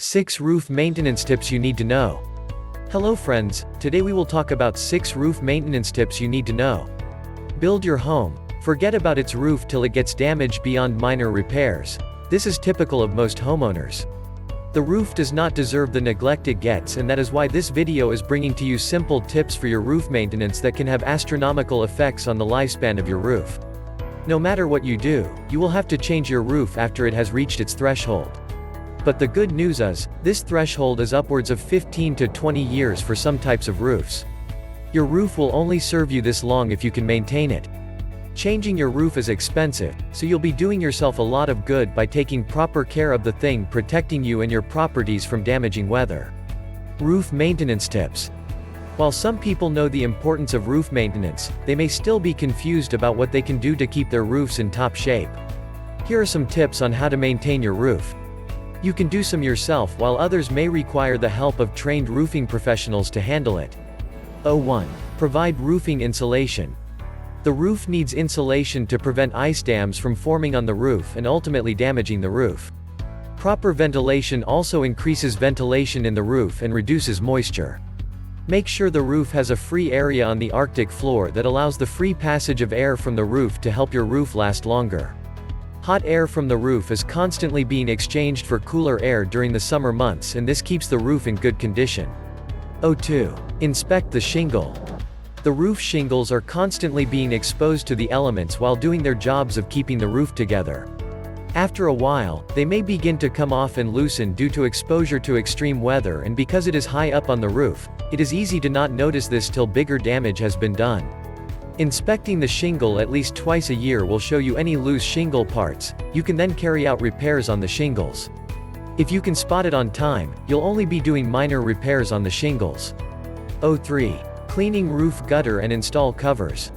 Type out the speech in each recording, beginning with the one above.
6 Roof Maintenance Tips You Need to Know. Hello friends, today we will talk about 6 roof maintenance tips you need to know. Build your home. Forget about its roof till it gets damaged beyond minor repairs. This is typical of most homeowners. The roof does not deserve the neglect it gets, and that is why this video is bringing to you simple tips for your roof maintenance that can have astronomical effects on the lifespan of your roof. No matter what you do, you will have to change your roof after it has reached its threshold. But the good news is, this threshold is upwards of 15 to 20 years for some types of roofs. Your roof will only serve you this long if you can maintain it. Changing your roof is expensive, so you'll be doing yourself a lot of good by taking proper care of the thing protecting you and your properties from damaging weather. Roof maintenance tips. While some people know the importance of roof maintenance, they may still be confused about what they can do to keep their roofs in top shape. Here are some tips on how to maintain your roof. You can do some yourself, while others may require the help of trained roofing professionals to handle it. 1. Provide roofing insulation. The roof needs insulation to prevent ice dams from forming on the roof and ultimately damaging the roof. Proper ventilation also increases ventilation in the roof and reduces moisture. Make sure the roof has a free area on the Arctic floor that allows the free passage of air from the roof to help your roof last longer. Hot air from the roof is constantly being exchanged for cooler air during the summer months, and this keeps the roof in good condition. 2. Inspect the shingle. The roof shingles are constantly being exposed to the elements while doing their jobs of keeping the roof together. After a while, they may begin to come off and loosen due to exposure to extreme weather, and because it is high up on the roof, it is easy to not notice this till bigger damage has been done. Inspecting the shingle at least twice a year will show you any loose shingle parts. You can then carry out repairs on the shingles. If you can spot it on time, you'll only be doing minor repairs on the shingles. 3. Cleaning roof gutter and install covers.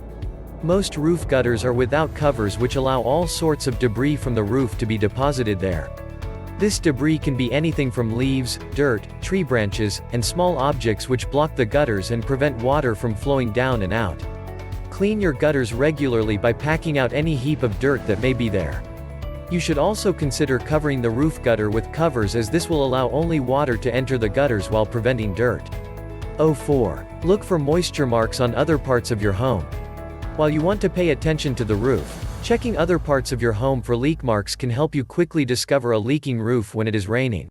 Most roof gutters are without covers, which allow all sorts of debris from the roof to be deposited there. This debris can be anything from leaves, dirt, tree branches, and small objects which block the gutters and prevent water from flowing down and out. Clean your gutters regularly by packing out any heap of dirt that may be there. You should also consider covering the roof gutter with covers, as this will allow only water to enter the gutters while preventing dirt. 4. Look for moisture marks on other parts of your home. While you want to pay attention to the roof, checking other parts of your home for leak marks can help you quickly discover a leaking roof when it is raining.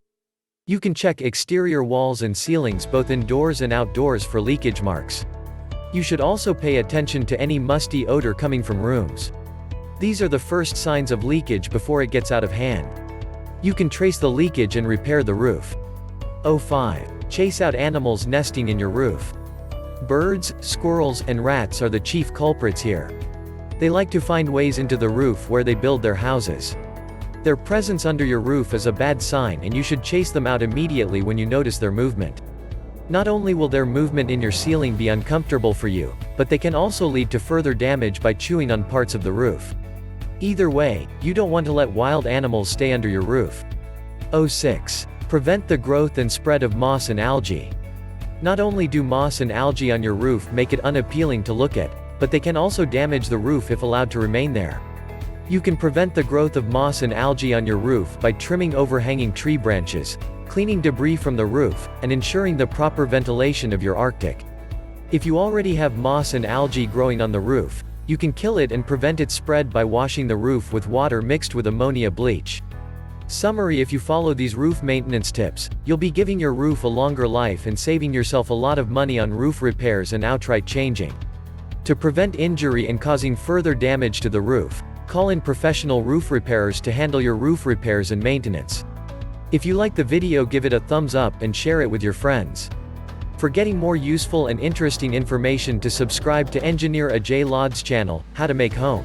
You can check exterior walls and ceilings both indoors and outdoors for leakage marks. You should also pay attention to any musty odor coming from rooms. These are the first signs of leakage before it gets out of hand. You can trace the leakage and repair the roof. 5. Chase out animals nesting in your roof. Birds, squirrels, and rats are the chief culprits here. They like to find ways into the roof where they build their houses. Their presence under your roof is a bad sign, and you should chase them out immediately when you notice their movement. Not only will their movement in your ceiling be uncomfortable for you, but they can also lead to further damage by chewing on parts of the roof. Either way, you don't want to let wild animals stay under your roof. 6. Prevent the growth and spread of moss and algae. Not only do moss and algae on your roof make it unappealing to look at, but they can also damage the roof if allowed to remain there. You can prevent the growth of moss and algae on your roof by trimming overhanging tree branches, cleaning debris from the roof, and ensuring the proper ventilation of your Arctic. If you already have moss and algae growing on the roof, you can kill it and prevent its spread by washing the roof with water mixed with ammonia bleach. Summary: if you follow these roof maintenance tips, you'll be giving your roof a longer life and saving yourself a lot of money on roof repairs and outright changing. To prevent injury and causing further damage to the roof, call in professional roof repairers to handle your roof repairs and maintenance. If you like the video, give it a thumbs up and share it with your friends. For getting more useful and interesting information, to subscribe to Engineer Ajay Lod's channel, How to Make Home.